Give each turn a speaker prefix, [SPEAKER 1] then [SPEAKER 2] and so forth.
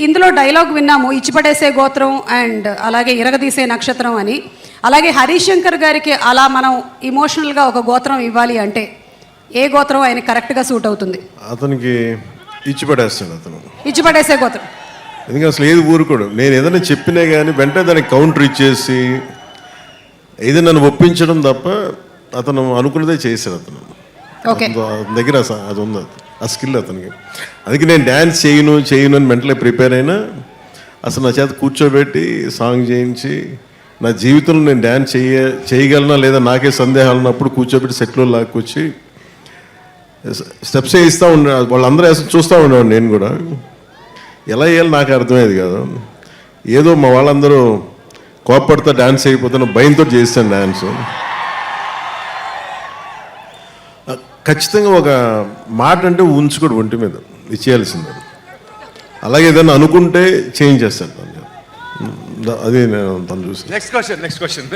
[SPEAKER 1] ఇందులో డైలాగ్ విన్నాము, ఇచ్చిపడేసే గోత్రం అండ్ అలాగే ఇరగదీసే నక్షత్రం అని. అలాగే హరీష్ శంకర్ గారికి అలా మనం ఇమోషనల్గా ఒక గోత్రం ఇవ్వాలి అంటే ఏ గోత్రం ఆయన కరెక్ట్గా సూట్ అవుతుంది?
[SPEAKER 2] అతనికి ఇచ్చిపడేస్తాడు, అతను
[SPEAKER 1] ఇచ్చిపడేసే గోత్రం.
[SPEAKER 2] ఎందుకంటే అసలు ఏది ఊరుకోడు. నేను ఏదైనా చెప్పినా కానీ వెంటనే దానికి కౌంటర్ ఇచ్చేసి ఏది నన్ను ఒప్పించడం తప్ప అతను అనుకున్నదే చేశాడు. అతను దగ్గర అది ఉంది, ఆ స్కిల్ అతనికి. అందుకే నేను డ్యాన్స్ చేయను అని మెంటలీ ప్రిపేర్ అయినా అసలు నా చేత కూర్చోబెట్టి సాంగ్ చేయించి నా జీవితంలో నేను డ్యాన్స్ చేయగలనా లేదా నాకే సందేహాలు ఉన్నప్పుడు కూర్చోబెట్టి సెట్లో లాక్కొచ్చి స్టెప్స్ వేయిస్తూ ఉండే. వాళ్ళందరూ చూస్తూ ఉండేవాడు. నేను కూడా ఎలా వేయాలి నాకు అర్థమయ్యేది కాదు. ఏదో మా వాళ్ళందరూ కోప్పడితే డ్యాన్స్ అయిపోతున్న భయంతో చేస్తాను డ్యాన్స్. ఖచ్చితంగా ఒక మాట అంటే ఉంచుకోడు ఒంటి మీద, ఇచ్చేయాల్సిందే. అలాగే ఏదైనా అనుకుంటే చేంజ్ చేస్తాను. అది నేను తను చూసి.
[SPEAKER 3] Next question